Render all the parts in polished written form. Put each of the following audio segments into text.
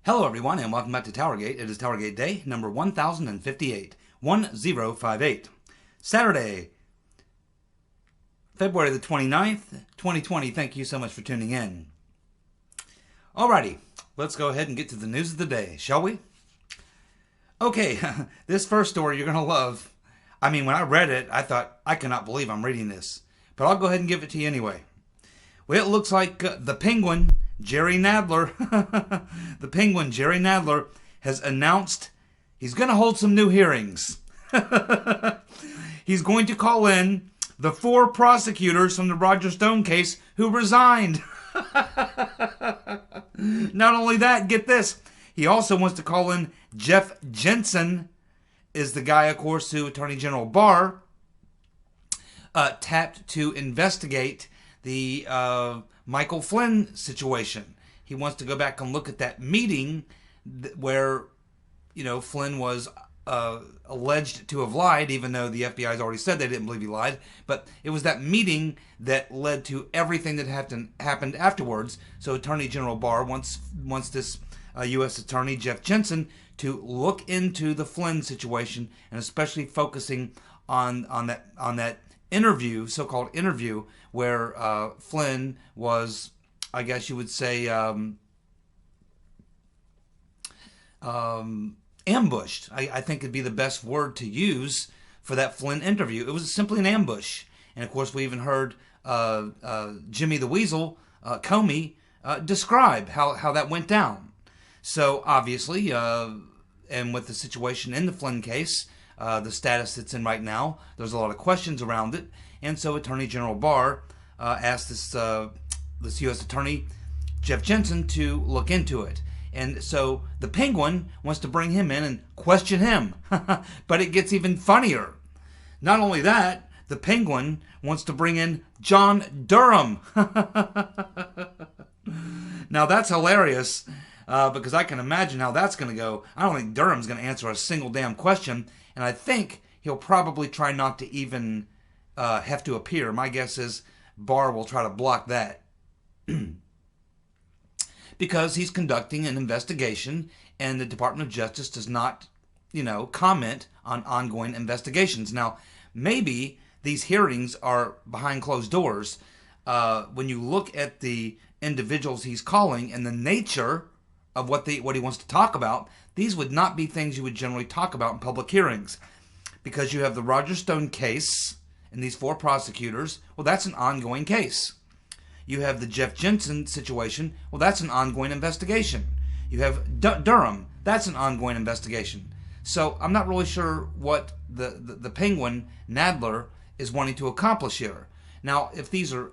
Hello everyone and welcome back to TowerGate. It is TowerGate Day number 1058, 1058. Saturday, February the 29th, 2020. Thank you so much for tuning in. Alrighty, let's go ahead and get to the news of the day, shall we? Okay, this first story you're going to love. I mean, when I read it, I thought, I cannot believe I'm reading this. But I'll go ahead and give it to you anyway. Well, it looks like the Penguin, Jerry Nadler, the Penguin, Jerry Nadler, has announced he's going to hold some new hearings. He's going to call in the 4 prosecutors from the Roger Stone case who resigned. Not only that, get this, he also wants to call in Jeff Jensen, is the guy, of course, who Attorney General Barr tapped to investigate the Michael Flynn situation. He wants to go back and look at that meeting where, Flynn was alleged to have lied, even though the FBI has already said they didn't believe he lied. But it was that meeting that led to everything that happened afterwards. So Attorney General Barr wants this U.S. Attorney, Jeff Jensen, to look into the Flynn situation, and especially focusing on that interview, so-called interview, where Flynn was, I guess you would say, ambushed. I think it'd be the best word to use for that Flynn interview. It was simply an ambush. And of course, we even heard Jimmy the Weasel, Comey, describe how that went down. So obviously, and with the situation in the Flynn case, the status it's in right now, there's a lot of questions around it. And so Attorney General Barr asked this U.S. Attorney, Jeff Jensen, to look into it. And so the Penguin wants to bring him in and question him. But it gets even funnier. Not only that, the Penguin wants to bring in John Durham. Now that's hilarious, because I can imagine how that's going to go. I don't think Durham's going to answer a single damn question. And I think he'll probably try not to even have to appear. My guess is Barr will try to block that. Because he's conducting an investigation, and the Department of Justice does not, comment on ongoing investigations. Now, maybe these hearings are behind closed doors. When you look at the individuals he's calling and the nature of what he wants to talk about, these would not be things you would generally talk about in public hearings. Because you have the Roger Stone case and these 4 prosecutors. Well, that's an ongoing case. You have the Jeff Jensen situation. Well, that's an ongoing investigation. You have Durham. That's an ongoing investigation. So I'm not really sure what the Penguin, Nadler, is wanting to accomplish here. Now, if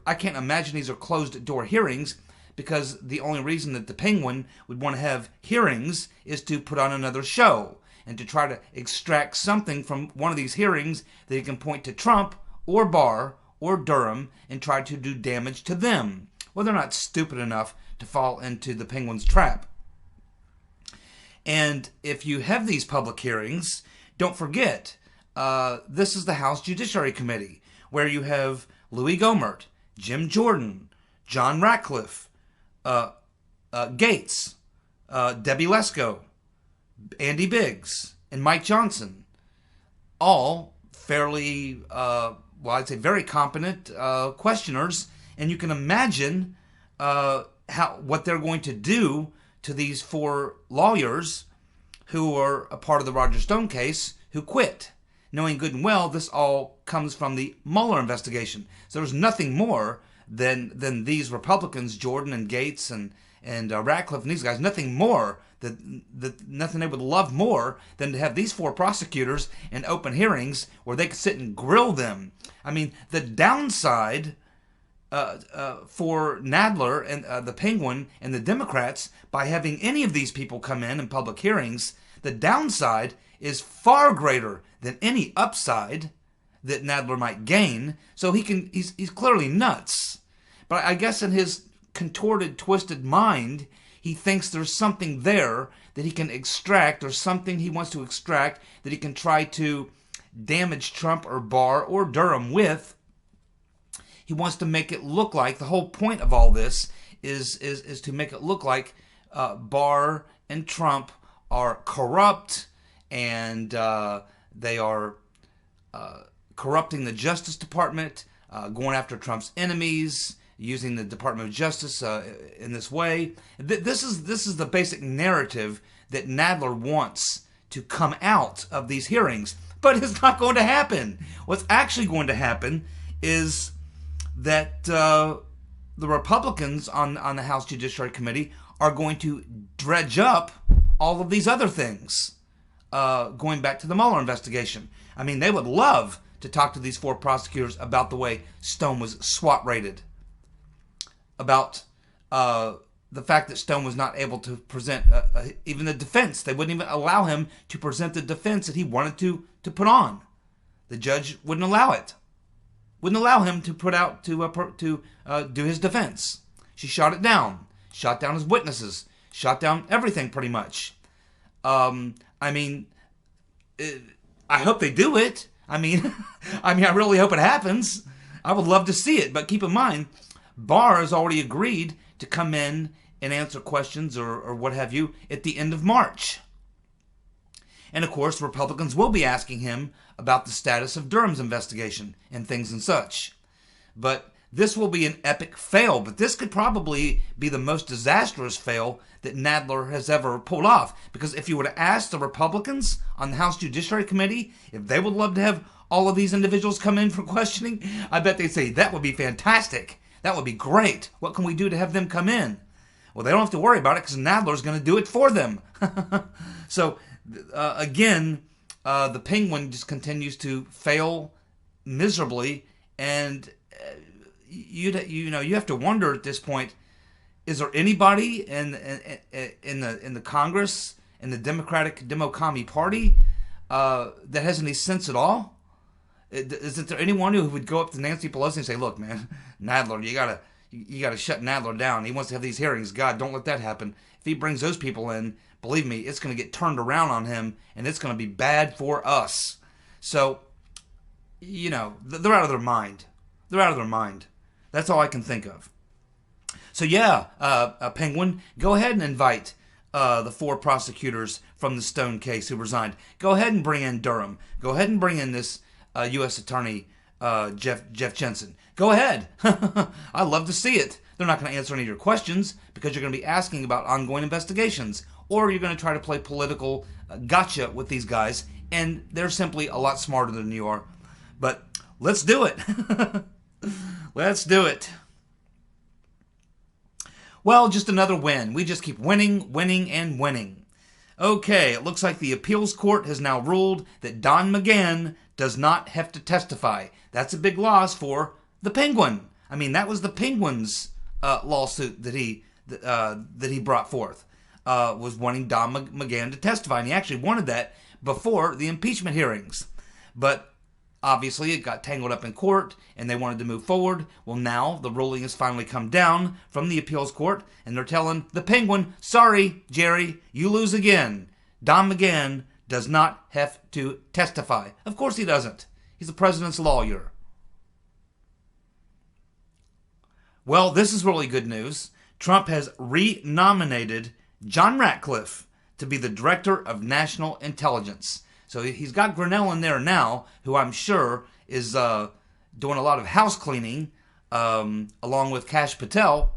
I can't imagine these are closed door hearings, because the only reason that the Penguin would want to have hearings is to put on another show and to try to extract something from one of these hearings that he can point to Trump or Barr or Durham and try to do damage to them. Well, they're not stupid enough to fall into the Penguin's trap. And if you have these public hearings, don't forget, this is the House Judiciary Committee, where you have Louis Gohmert, Jim Jordan, John Ratcliffe, Gates, Debbie Lesko, Andy Biggs, and Mike Johnson. All fairly, I'd say very competent questioners. And you can imagine what they're going to do to these 4 lawyers who are a part of the Roger Stone case who quit, knowing good and well this all comes from the Mueller investigation. So there's nothing more than these Republicans, Jordan and Gates and Ratcliffe and these guys, nothing more nothing they would love more than to have these 4 prosecutors in open hearings where they could sit and grill them. I mean, the downside for Nadler and the Penguin and the Democrats by having any of these people come in public hearings, the downside is far greater than any upside that Nadler might gain. So he's clearly nuts. But I guess in his contorted, twisted mind, he thinks there's something there that he can extract, or something he wants to extract that he can try to damage Trump or Barr or Durham with. He wants to make it look like, the whole point of all this is to make it look like Barr and Trump are corrupt, and they are corrupting the Justice Department, going after Trump's enemies, using the Department of Justice in this way. This is the basic narrative that Nadler wants to come out of these hearings, but it's not going to happen. What's actually going to happen is that the Republicans on the House Judiciary Committee are going to dredge up all of these other things, going back to the Mueller investigation. I mean, they would love to talk to these 4 prosecutors about the way Stone was SWAT raided, about the fact that Stone was not able to present even the defense. They wouldn't even allow him to present the defense that he wanted to put on. The judge wouldn't allow it. Wouldn't allow him to put out to do his defense. She shot it down. Shot down his witnesses. Shot down everything pretty much. I mean, I hope they do it. I mean, I really hope it happens. I would love to see it. But keep in mind, Barr has already agreed to come in and answer questions or what have you at the end of March. And of course, Republicans will be asking him about the status of Durham's investigation and things and such. But this will be an epic fail. But this could probably be the most disastrous fail that Nadler has ever pulled off. Because if you were to ask the Republicans on the House Judiciary Committee if they would love to have all of these individuals come in for questioning, I bet they'd say, that would be fantastic. That would be great. What can we do to have them come in? Well, they don't have to worry about it because Nadler's going to do it for them. So, again, the Penguin just continues to fail miserably, and you have to wonder at this point: is there anybody in the Congress, in the Democratic Demo-Commie Party, that has any sense at all? Isn't there anyone who would go up to Nancy Pelosi and say, "Look, man, Nadler, you gotta shut Nadler down. He wants to have these hearings. God, don't let that happen. If he brings those people in, believe me, it's going to get turned around on him, and it's going to be bad for us." So, they're out of their mind. They're out of their mind. That's all I can think of. So yeah, Penguin, go ahead and invite the 4 prosecutors from the Stone case who resigned. Go ahead and bring in Durham. Go ahead and bring in this U.S. Attorney Jeff Jensen. Go ahead. I'd love to see it. They're not going to answer any of your questions because you're going to be asking about ongoing investigations, or you're going to try to play political gotcha with these guys, and they're simply a lot smarter than you are. But let's do it. Let's do it. Well, just another win. We just keep winning, winning, and winning. Okay, it looks like the appeals court has now ruled that Don McGahn does not have to testify. That's a big loss for the Penguin. I mean, that was the Penguin's lawsuit that he brought forth, was wanting Don McGahn to testify. And he actually wanted that before the impeachment hearings. But obviously, it got tangled up in court, and they wanted to move forward. Well, now the ruling has finally come down from the appeals court, and they're telling the Penguin, sorry, Jerry, you lose again. Don McGahn does not have to testify. Of course he doesn't. He's the president's lawyer. Well, this is really good news. Trump has re-nominated John Ratcliffe to be the Director of National Intelligence. So he's got Grinnell in there now, who I'm sure is doing a lot of house cleaning, along with Kash Patel.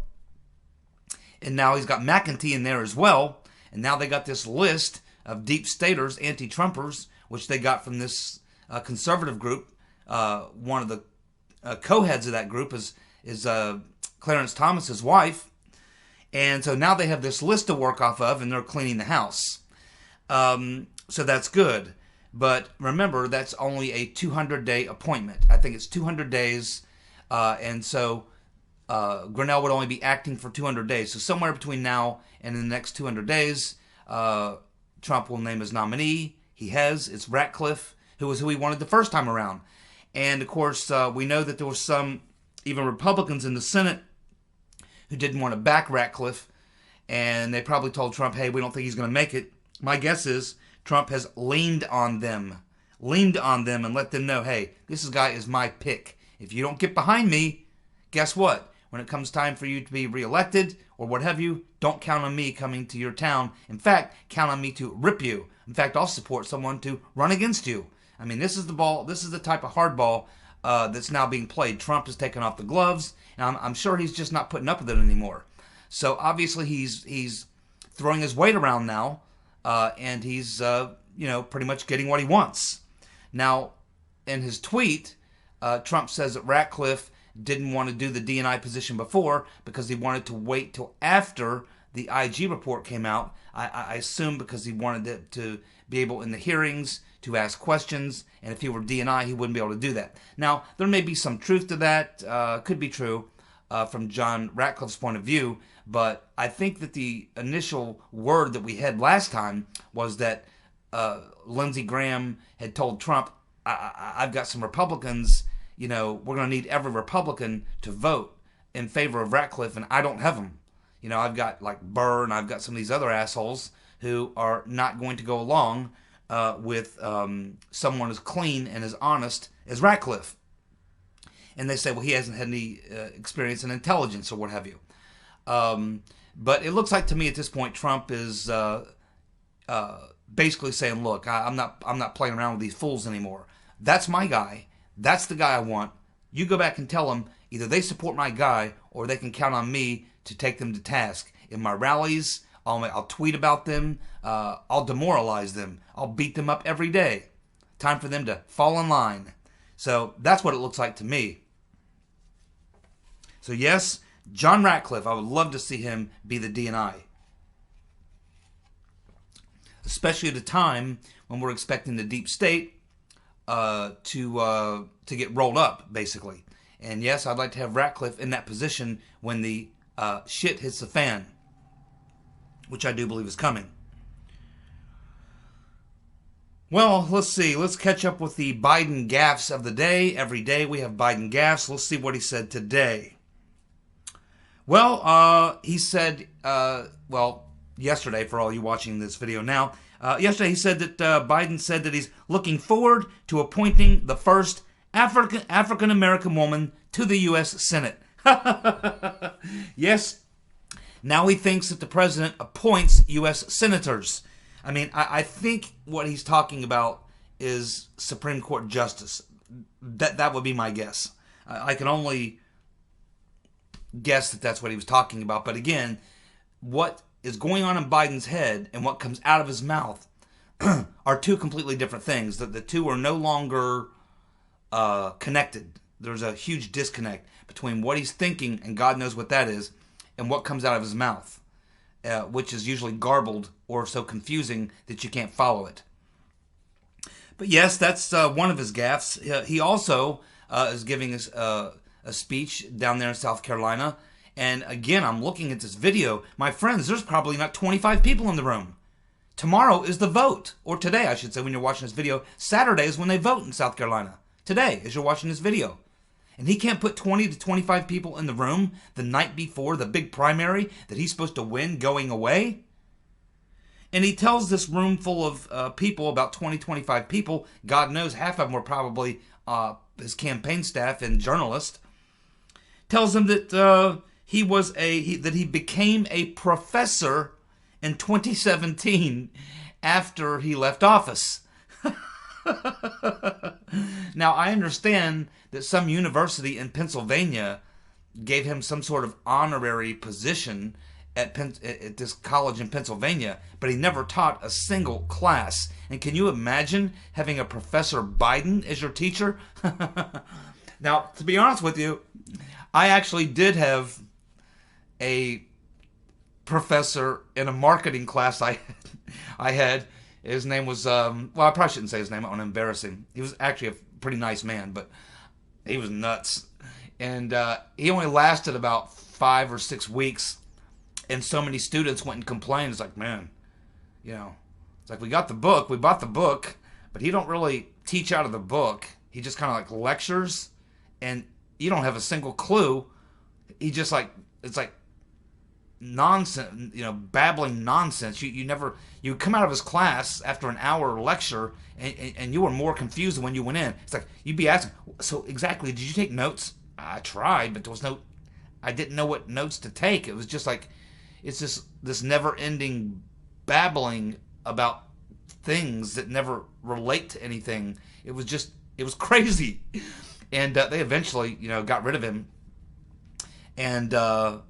And now he's got McEntee in there as well. And now they got this list of deep staters, anti-Trumpers, which they got from this conservative group. One of the co-heads of that group is Clarence Thomas's wife. And so now they have this list to work off of, and they're cleaning the house. So that's good. But remember, that's only a 200-day appointment. I think it's 200 days. And so Grinnell would only be acting for 200 days. So somewhere between now and the next 200 days, Trump will name his nominee. He has. It's Ratcliffe, who was who he wanted the first time around. And, of course, we know that there were some, even Republicans in the Senate, who didn't want to back Ratcliffe. And they probably told Trump, hey, we don't think he's going to make it. My guess is Trump has leaned on them and let them know, hey, this guy is my pick. If you don't get behind me, guess what? When it comes time for you to be reelected or what have you, don't count on me coming to your town. In fact, count on me to rip you. In fact, I'll support someone to run against you. I mean, this is the ball. This is the type of hardball that's now being played. Trump has taken off the gloves, and I'm sure he's just not putting up with it anymore. So obviously he's throwing his weight around now, and he's pretty much getting what he wants. Now, in his tweet, Trump says that Ratcliffe didn't want to do the DNI position before because he wanted to wait till after the IG report came out. I assume because he wanted to be able in the hearings to ask questions, and if he were DNI, he wouldn't be able to do that. Now, there may be some truth to that. Could be true from John Ratcliffe's point of view, but I think that the initial word that we had last time was that Lindsey Graham had told Trump, I've got some Republicans, we're going to need every Republican to vote in favor of Ratcliffe, and I don't have them. I've got like Barr, and I've got some of these other assholes who are not going to go along with someone as clean and as honest as Ratcliffe. And they say, well, he hasn't had any experience in intelligence or what have you. But it looks like to me at this point, Trump is basically saying, look, I'm not playing around with these fools anymore. That's my guy. That's the guy I want. You go back and tell them either they support my guy or they can count on me to take them to task. In my rallies, I'll tweet about them. I'll demoralize them. I'll beat them up every day. Time for them to fall in line. So that's what it looks like to me. So yes, John Ratcliffe, I would love to see him be the DNI. Especially at a time when we're expecting the deep state to get rolled up, basically. And yes, I'd like to have Ratcliffe in that position when the shit hits the fan, which I do believe is coming. Well, let's see. Let's catch up with the Biden gaffes of the day. Every day we have Biden gaffes. Let's see what he said today. Well, he said, yesterday, for all you watching this video now, yesterday he said that Biden said that he's looking forward to appointing the first African-American woman to the U.S. Senate. Yes, now he thinks that the president appoints U.S. senators. I mean, I think what he's talking about is Supreme Court justice. That would be my guess. I can only guess that that's what he was talking about. But again, what is going on in Biden's head and what comes out of his mouth are two completely different things. The two are no longer connected. There's a huge disconnect between what he's thinking, and God knows what that is, and what comes out of his mouth, which is usually garbled or so confusing that you can't follow it. But yes, that's one of his gaffes. He also is giving us a speech down there in South Carolina. And again, I'm looking at this video. My friends, there's probably not 25 people in the room. Tomorrow is the vote. Or today, I should say, when you're watching this video. Saturday is when they vote in South Carolina. Today, as you're watching this video. And he can't put 20 to 25 people in the room the night before the big primary that he's supposed to win going away. And he tells this room full of people, about 20, 25 people, God knows half of them were probably his campaign staff and journalists, tells them that he became a professor in 2017 after he left office. Now, I understand that some university in Pennsylvania gave him some sort of honorary position at this college in Pennsylvania, but he never taught a single class. And can you imagine having a Professor Biden as your teacher? Now, to be honest with you, I actually did have a professor in a marketing class I had. His name was, I probably shouldn't say his name. I don't want to embarrass him. He was actually a pretty nice man, but he was nuts. And he only lasted about 5 or 6 weeks, and so many students went and complained. It's like, man, it's like we got the book, we bought the book, but he don't really teach out of the book. He just kind of like lectures, and you don't have a single clue. He just it's like nonsense, babbling nonsense. You come out of his class after an hour lecture, and you were more confused than when you went in. It's like, you'd be asking, so exactly, did you take notes? I tried, but I didn't know what notes to take. It was just like, it's this never-ending babbling about things that never relate to anything. It was crazy. And they eventually, got rid of him. And, but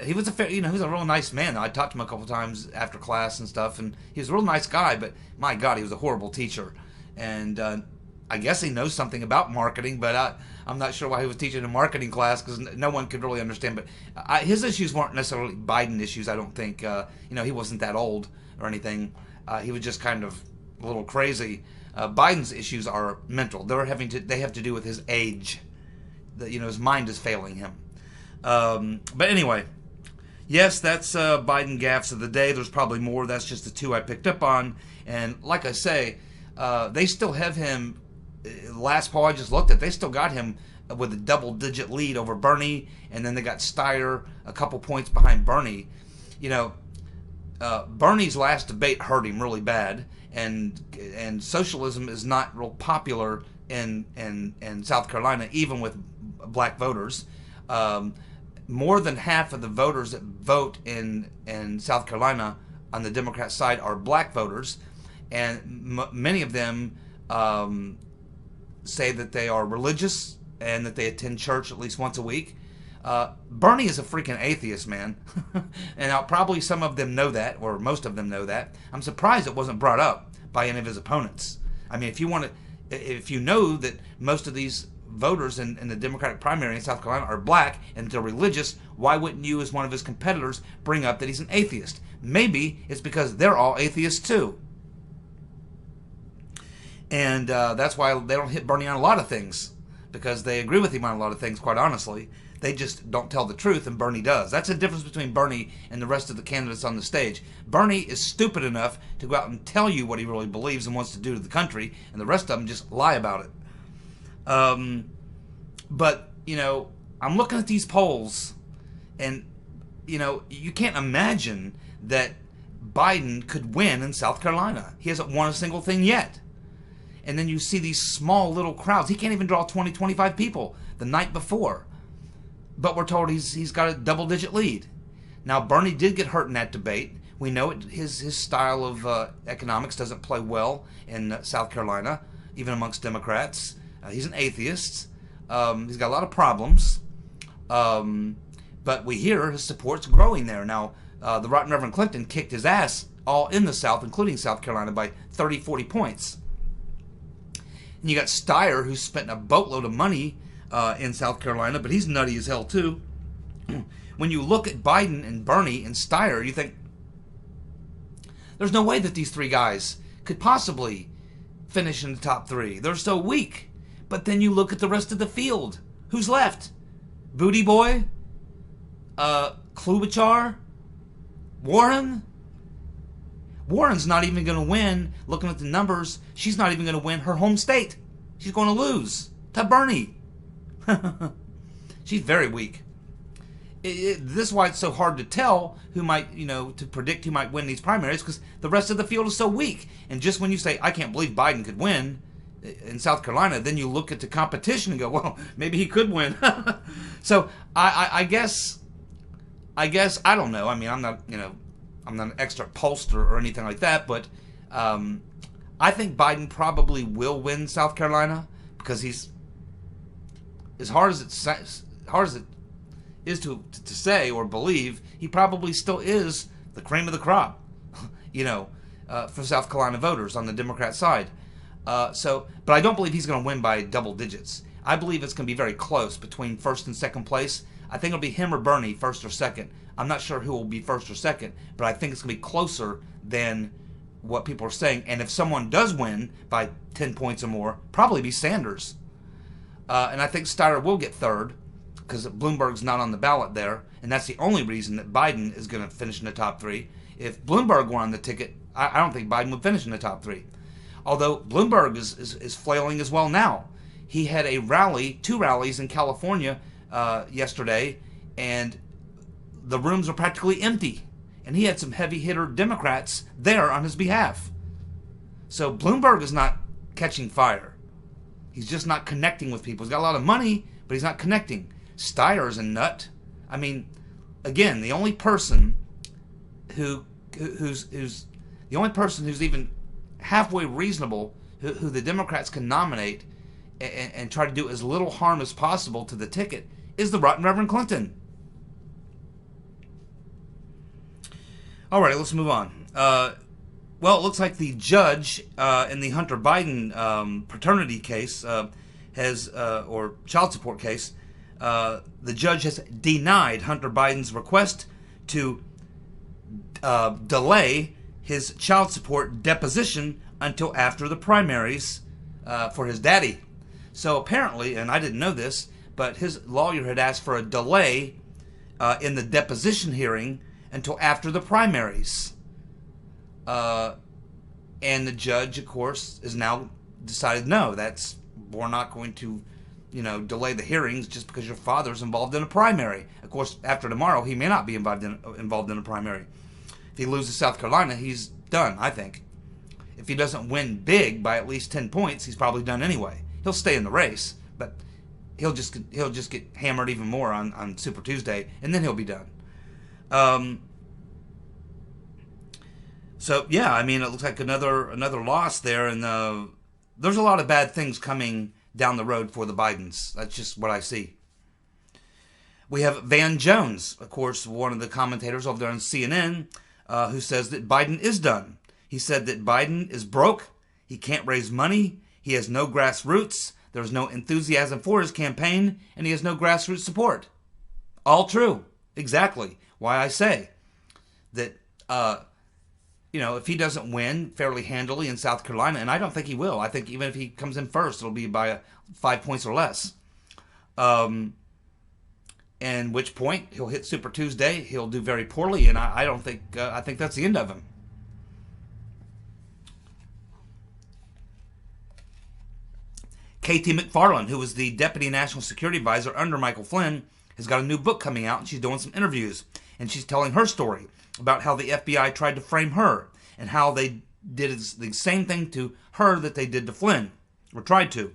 he was he was a real nice man. I talked to him a couple times after class and stuff, and he was a real nice guy, but my God, he was a horrible teacher. And I guess he knows something about marketing, but I'm not sure why he was teaching a marketing class, because no one could really understand. But his issues weren't necessarily Biden issues, I don't think. He wasn't that old or anything. He was just kind of a little crazy. Biden's issues are mental. They have to do with his age. His mind is failing him. But anyway, yes, that's Biden gaffes of the day. There's probably more. That's just the two I picked up on. And like I say, they still have him. Last poll I just looked at, they still got him with a double-digit lead over Bernie, and then they got Steyer a couple points behind Bernie. Bernie's last debate hurt him really bad, and socialism is not real popular in South Carolina, even with black voters. More than half of the voters that vote in South Carolina on the Democrat side are black voters, and many of them say that they are religious and that they attend church at least once a week. Bernie is a freaking atheist, man. And probably some of them know that, or most of them know that. I'm surprised it wasn't brought up by any of his opponents. I mean, if you know that most of these voters in the Democratic primary in South Carolina are black and they're religious, why wouldn't you, as one of his competitors, bring up that he's an atheist? Maybe it's because they're all atheists too. And that's why they don't hit Bernie on a lot of things, because they agree with him on a lot of things, quite honestly. They just don't tell the truth, and Bernie does. That's the difference between Bernie and the rest of the candidates on the stage. Bernie is stupid enough to go out and tell you what he really believes and wants to do to the country, and the rest of them just lie about it. But, I'm looking at these polls, and, you can't imagine that Biden could win in South Carolina. He hasn't won a single thing yet. And then you see these small little crowds. He can't even draw 20, 25 people the night before. But we're told he's got a double-digit lead. Now, Bernie did get hurt in that debate. We know it, his style of economics doesn't play well in South Carolina, even amongst Democrats. He's an atheist. He's got a lot of problems. But we hear his support's growing there. Now, the rotten Reverend Clinton kicked his ass all in the South, including South Carolina, by 30, 40 points. And you got Steyer, who's spent a boatload of money in South Carolina, but he's nutty as hell too. When you look at Biden and Bernie and Steyer, you think, there's no way that these three guys could possibly finish in the top three. They're so weak. But then you look at the rest of the field. Who's left? Booty Boy? Klobuchar? Warren? Warren's not even going to win. Looking at the numbers, she's not even going to win her home state. She's going to lose to Bernie. She's very weak. This is why it's so hard to tell who might, to predict who might win these primaries, because the rest of the field is so weak. And just when you say, I can't believe Biden could win in South Carolina, then you look at the competition and go, well, maybe he could win. So I guess I don't know. I mean, I'm not an expert pollster or anything like that, but I think Biden probably will win South Carolina, because he's, as hard as it is to say or believe, he probably still is the cream of the crop, for South Carolina voters on the Democrat side. But I don't believe he's going to win by double digits. I believe it's going to be very close between first and second place. I think it'll be him or Bernie, first or second. I'm not sure who will be first or second, but I think it's going to be closer than what people are saying. And if someone does win by 10 points or more, probably be Sanders. And I think Steyer will get third, because Bloomberg's not on the ballot there, and that's the only reason that Biden is going to finish in the top three. If Bloomberg were on the ticket, I don't think Biden would finish in the top three. Although Bloomberg is flailing as well now. He had two rallies in California yesterday, and the rooms were practically empty. And he had some heavy hitter Democrats there on his behalf. So Bloomberg is not catching fire. He's just not connecting with people. He's got a lot of money, but he's not connecting. Steyer is a nut. I mean, again, the only person who's the only person who's even halfway reasonable, who the Democrats can nominate and try to do as little harm as possible to the ticket, is the rotten Reverend Clinton. All right, let's move on. Well, it looks like the judge in the Hunter Biden paternity case or child support case, the judge has denied Hunter Biden's request to delay his child support deposition until after the primaries for his daddy. So apparently, and I didn't know this, but his lawyer had asked for a delay in the deposition hearing until after the primaries. And the judge, of course, has now decided, no, we're not going to, delay the hearings just because your father's involved in a primary. Of course, after tomorrow, he may not be involved in a primary. If he loses South Carolina, he's done, I think. If he doesn't win big by at least 10 points, he's probably done anyway. He'll stay in the race, but he'll just get hammered even more on Super Tuesday, and then he'll be done. So yeah, I mean, it looks like another loss there, and there's a lot of bad things coming down the road for the Bidens. That's just what I see. We have Van Jones, of course, one of the commentators over there on CNN, who says that Biden is done. He said that Biden is broke, he can't raise money, he has no grassroots, there's no enthusiasm for his campaign, and he has no grassroots support. All true. Exactly. Why I say that, if he doesn't win fairly handily in South Carolina, and I don't think he will. I think even if he comes in first, it'll be by 5 points or less. And which point he'll hit Super Tuesday, he'll do very poorly, and I don't think, I think that's the end of him. K.T. McFarland, who was the Deputy National Security Advisor under Michael Flynn, has got a new book coming out, and she's doing some interviews. And she's telling her story about how the FBI tried to frame her and how they did the same thing to her that they did to Flynn, or tried to.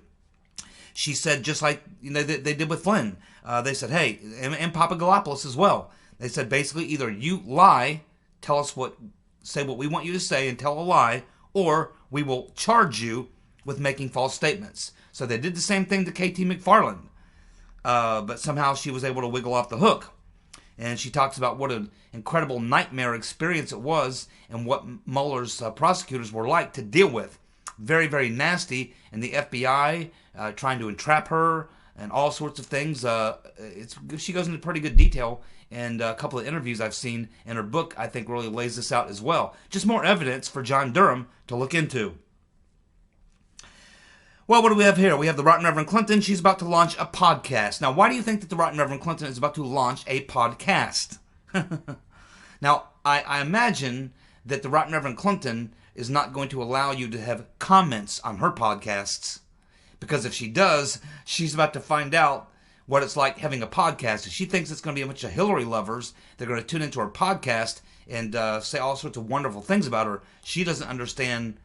She said, just like they did with Flynn, they said, hey, and Papadopoulos as well. They said, basically, either you lie, say what we want you to say and tell a lie, or we will charge you with making false statements. So they did the same thing to K.T. McFarland, but somehow she was able to wiggle off the hook. And she talks about what an incredible nightmare experience it was and what Mueller's prosecutors were like to deal with. Very, very nasty. And the FBI trying to entrap her and all sorts of things. She goes into pretty good detail. And a couple of interviews I've seen in her book, I think, really lays this out as well. Just more evidence for John Durham to look into. Well, what do we have here? We have the Rotten Reverend Clinton. She's about to launch a podcast. Now, why do you think that the Rotten Reverend Clinton is about to launch a podcast? Now, I imagine that the Rotten Reverend Clinton is not going to allow you to have comments on her podcasts. Because if she does, she's about to find out what it's like having a podcast. If she thinks it's going to be a bunch of Hillary lovers, they're going to tune into her podcast and say all sorts of wonderful things about her. She doesn't understand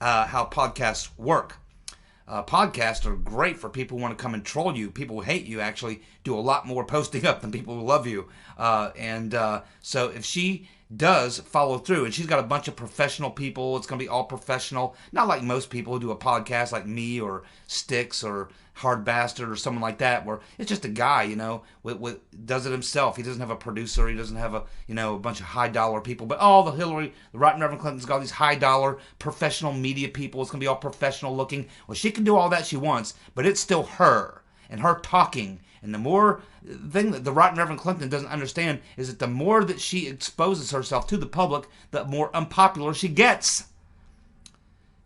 how podcasts work. Podcasts are great for people who want to come and troll you. People who hate you actually do a lot more posting up than people who love you. So if she does follow through, and she's got a bunch of professional people, it's going to be all professional. Not like most people who do a podcast like me or Styx or Hard Bastard or someone like that, where it's just a guy, does it himself. He doesn't have a producer. He doesn't have a bunch of high dollar people. But all the Rotten Reverend Clinton's got all these high dollar professional media people. It's going to be all professional looking. Well, she can do all that she wants, but it's still her and her talking. And the more thing that the Rotten Reverend Clinton doesn't understand is that the more that she exposes herself to the public, the more unpopular she gets.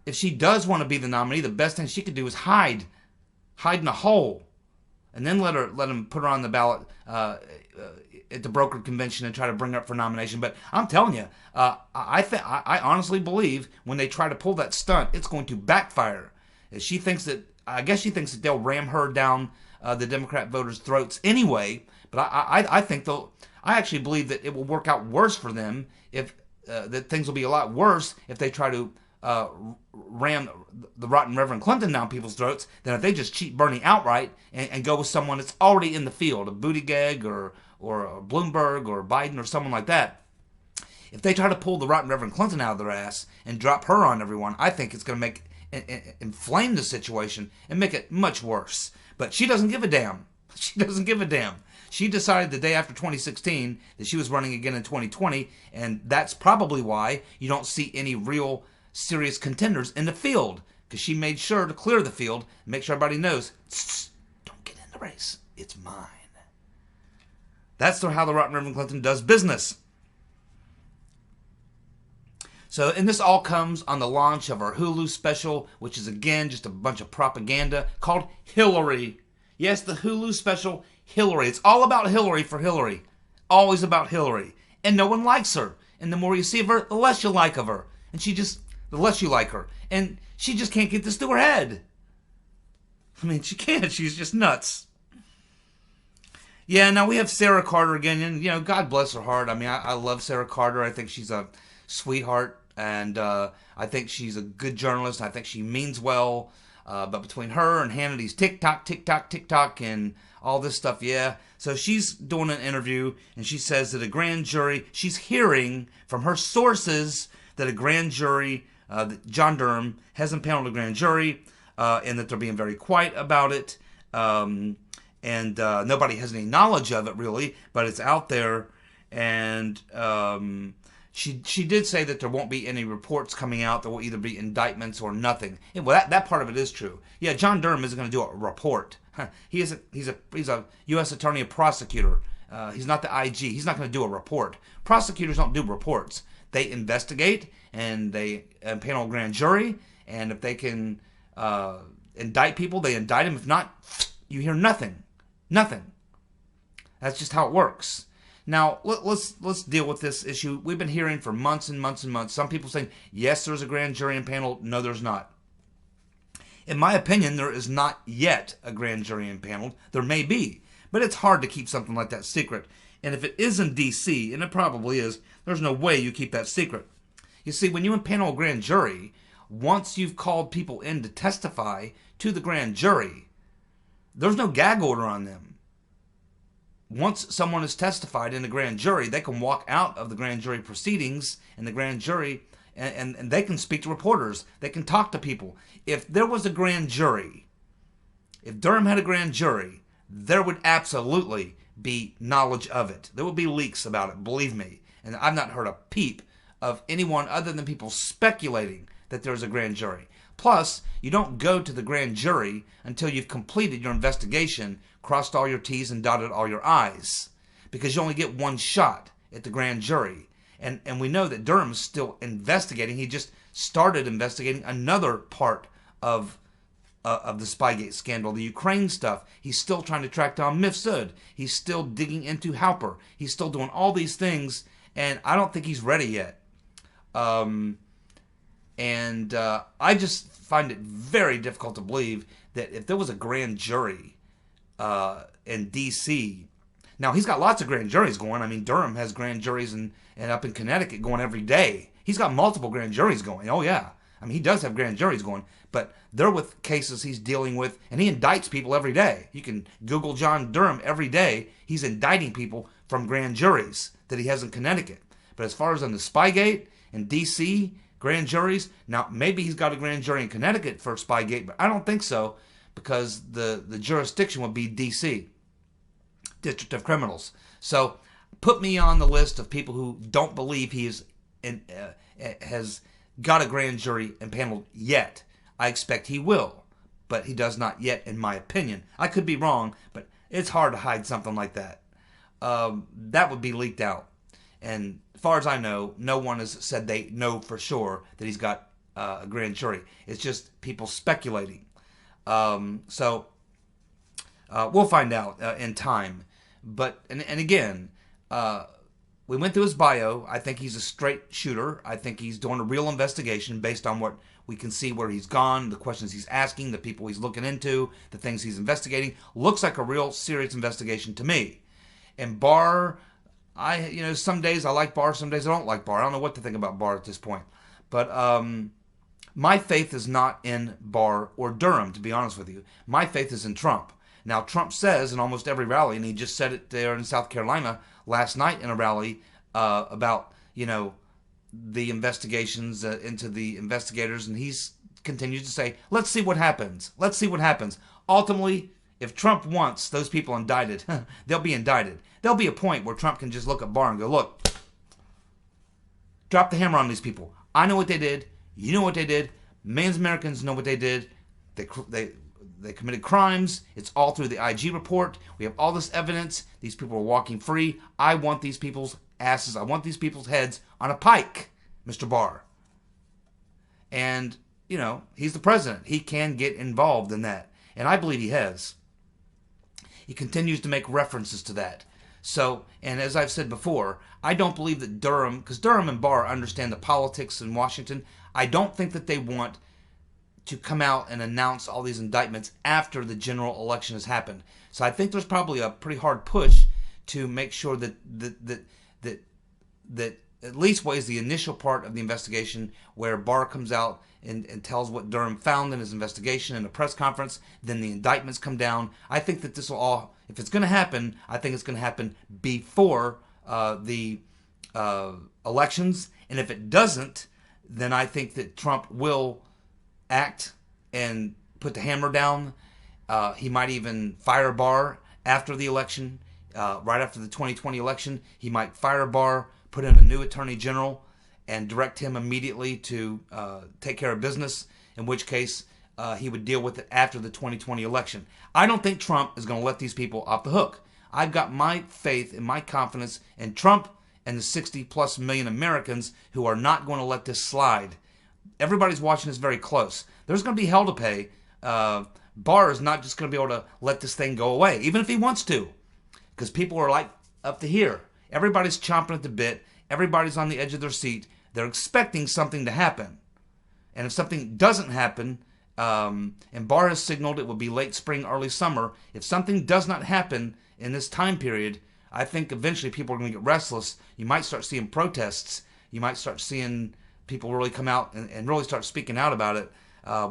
If she does want to be the nominee, the best thing she could do is hide in a hole, and then let him put her on the ballot at the broker convention and try to bring her up for nomination. But I'm telling you, I honestly believe when they try to pull that stunt, it's going to backfire. I guess she thinks that they'll ram her down the Democrat voters' throats anyway. But I think I actually believe that it will work out worse for them if that things will be a lot worse if they try to ram the Rotten Reverend Clinton down people's throats than if they just cheat Bernie outright and go with someone that's already in the field, a Buttigieg or a Bloomberg or Biden or someone like that. If they try to pull the rotten Reverend Clinton out of their ass and drop her on everyone, I think it's going to inflame the situation and make it much worse. But she doesn't give a damn. She doesn't give a damn. She decided the day after 2016 that she was running again in 2020, and that's probably why you don't see any real serious contenders in the field, because she made sure to clear the field and make sure everybody knows, don't get in the race. It's mine. That's how the rotten Reverend Clinton does business. So, and this all comes on the launch of our Hulu special, which is, again, just a bunch of propaganda called Hillary. Yes, the Hulu special, Hillary. It's all about Hillary for Hillary. Always about Hillary. And no one likes her. And the more you see of her, the less you like of her. And the less you like her. And she just can't get this through her head. I mean, she can't. She's just nuts. Yeah, now we have Sarah Carter again. And, God bless her heart. I mean, I love Sarah Carter. I think she's a sweetheart. And I think she's a good journalist. I think she means well. But between her and Hannity's TikTok, and all this stuff, yeah. So she's doing an interview, and she says that a grand jury, she's hearing from her sources that a grand jury, that John Durham has impaneled a grand jury, and that they're being very quiet about it. And nobody has any knowledge of it, really, but it's out there. And She did say that there won't be any reports coming out. There will either be indictments or nothing. Yeah, well, that part of it is true. Yeah, John Durham isn't going to do a report. He's a U.S. attorney, a prosecutor. He's not the IG. He's not going to do a report. Prosecutors don't do reports. They investigate and they impanel a grand jury. And if they can indict people, they indict them. If not, you hear nothing. Nothing. That's just how it works. Now, let's deal with this issue. We've been hearing for months and months and months. Some people saying, yes, there's a grand jury impaneled. No, there's not. In my opinion, there is not yet a grand jury impaneled. There may be, but it's hard to keep something like that secret. And if it is in D.C., and it probably is, there's no way you keep that secret. You see, when you impanel a grand jury, once you've called people in to testify to the grand jury, there's no gag order on them. Once someone has testified in a grand jury, they can walk out of the grand jury proceedings in the grand jury and they can speak to reporters. They can talk to people. If there was a grand jury, if Durham had a grand jury, there would absolutely be knowledge of it. There would be leaks about it, believe me. And I've not heard a peep of anyone other than people speculating that there's a grand jury. Plus, you don't go to the grand jury until you've completed your investigation, crossed all your T's and dotted all your I's, because you only get one shot at the grand jury. And we know that Durham's still investigating. He just started investigating another part of the Spygate scandal, the Ukraine stuff. He's still trying to track down Mifsud. He's still digging into Halper. He's still doing all these things, and I don't think he's ready yet. I just find it very difficult to believe that if there was a grand jury in D.C., now he's got lots of grand juries going. I mean, Durham has grand juries and up in Connecticut going every day. He's got multiple grand juries going. Oh, yeah. I mean, he does have grand juries going, but they're with cases he's dealing with, and he indicts people every day. You can Google John Durham every day. He's indicting people from grand juries that he has in Connecticut. But as far as on the Spygate in D.C., grand juries, now maybe he's got a grand jury in Connecticut for Spygate, but I don't think so, because the jurisdiction would be D.C., District of Criminals. So put me on the list of people who don't believe he has got a grand jury impaneled yet. I expect he will, but he does not yet, in my opinion. I could be wrong, but it's hard to hide something like that. That would be leaked out. And as far as I know, no one has said they know for sure that he's got a grand jury. It's just people speculating. So we'll find out in time. But and again, we went through his bio. I think he's a straight shooter. I think he's doing a real investigation based on what we can see, where he's gone, the questions he's asking, the people he's looking into, the things he's investigating. Looks like a real serious investigation to me. And Barr, some days I like Barr, some days I don't like Barr. I don't know what to think about Barr at this point. But my faith is not in Barr or Durham, to be honest with you. My faith is in Trump. Now, Trump says in almost every rally, and he just said it there in South Carolina last night in a rally about, the investigations into the investigators, and he's continues to say, let's see what happens. Let's see what happens. Ultimately, if Trump wants those people indicted, they'll be indicted. There'll be a point where Trump can just look at Barr and go, look, drop the hammer on these people. I know what they did. You know what they did. Millions of Americans know what they did. They committed crimes. It's all through the IG report. We have all this evidence. These people are walking free. I want these people's asses. I want these people's heads on a pike, Mr. Barr. And, you know, he's the president. He can get involved in that. And I believe he has. He continues to make references to that. So, and as I've said before, I don't believe that Durham, because Durham and Barr understand the politics in Washington, I don't think that they want to come out and announce all these indictments after the general election has happened. So I think there's probably a pretty hard push to make sure that at least what is the initial part of the investigation, where Barr comes out and tells what Durham found in his investigation in a press conference, then the indictments come down. I think that this will all, if it's going to happen, I think it's going to happen before the elections. And if it doesn't, then I think that Trump will act and put the hammer down. He might even fire Barr after the election, right after the 2020 election. He might fire Barr, put in a new attorney general, and direct him immediately to take care of business, in which case he would deal with it after the 2020 election. I don't think Trump is going to let these people off the hook. I've got my faith and my confidence in Trump and the 60+ million Americans who are not going to let this slide. Everybody's watching this very close. There's going to be hell to pay. Barr is not just going to be able to let this thing go away, even if he wants to, because people are like up to here. Everybody's chomping at the bit. Everybody's on the edge of their seat. They're expecting something to happen. And if something doesn't happen, and Barr has signaled it will be late spring, early summer, if something does not happen in this time period, I think eventually people are going to get restless. You might start seeing protests. You might start seeing people really come out and really start speaking out about it.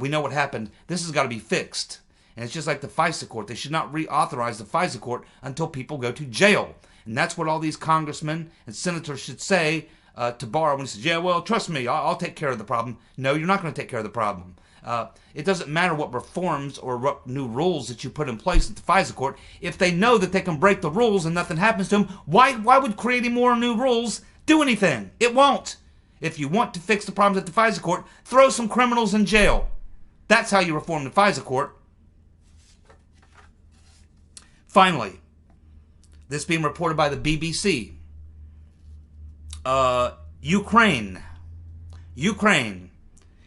We know what happened. This has got to be fixed. And it's just like the FISA court. They should not reauthorize the FISA court until people go to jail. And that's what all these congressmen and senators should say to Barr when he says, yeah, well, trust me, I'll take care of the problem. No, you're not going to take care of the problem. It doesn't matter what reforms or what new rules that you put in place at the FISA court. If they know that they can break the rules and nothing happens to them, why would creating more new rules do anything? It won't. If you want to fix the problems at the FISA court, throw some criminals in jail. That's how you reform the FISA court. Finally, this being reported by the BBC, Ukraine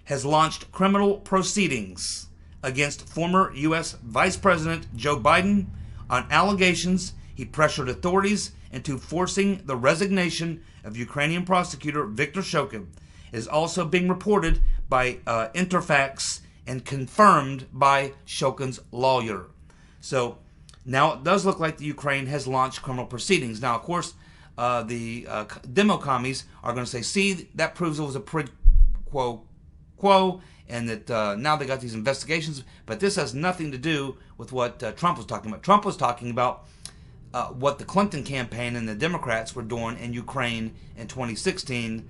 has launched criminal proceedings against former U.S. Vice President Joe Biden on allegations he pressured authorities into forcing the resignation of Ukrainian prosecutor Viktor Shokin. It is also being reported by Interfax and confirmed by Shokin's lawyer. So now it does look like the Ukraine has launched criminal proceedings. Now, of course, the demo commies are going to say, see, that proves it was a quid quo, and that now they got these investigations. But this has nothing to do with what Trump was talking about. Trump was talking about what the Clinton campaign and the Democrats were doing in Ukraine in 2016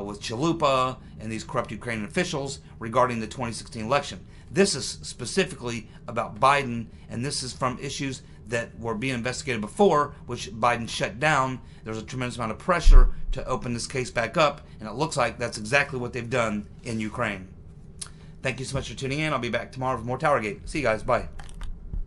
with Chalupa and these corrupt Ukrainian officials regarding the 2016 election. This is specifically about Biden, and this is from issues that were being investigated before, which Biden shut down. There's a tremendous amount of pressure to open this case back up, and it looks like that's exactly what they've done in Ukraine. Thank you so much for tuning in. I'll be back tomorrow with more TowerGate. See you guys. Bye.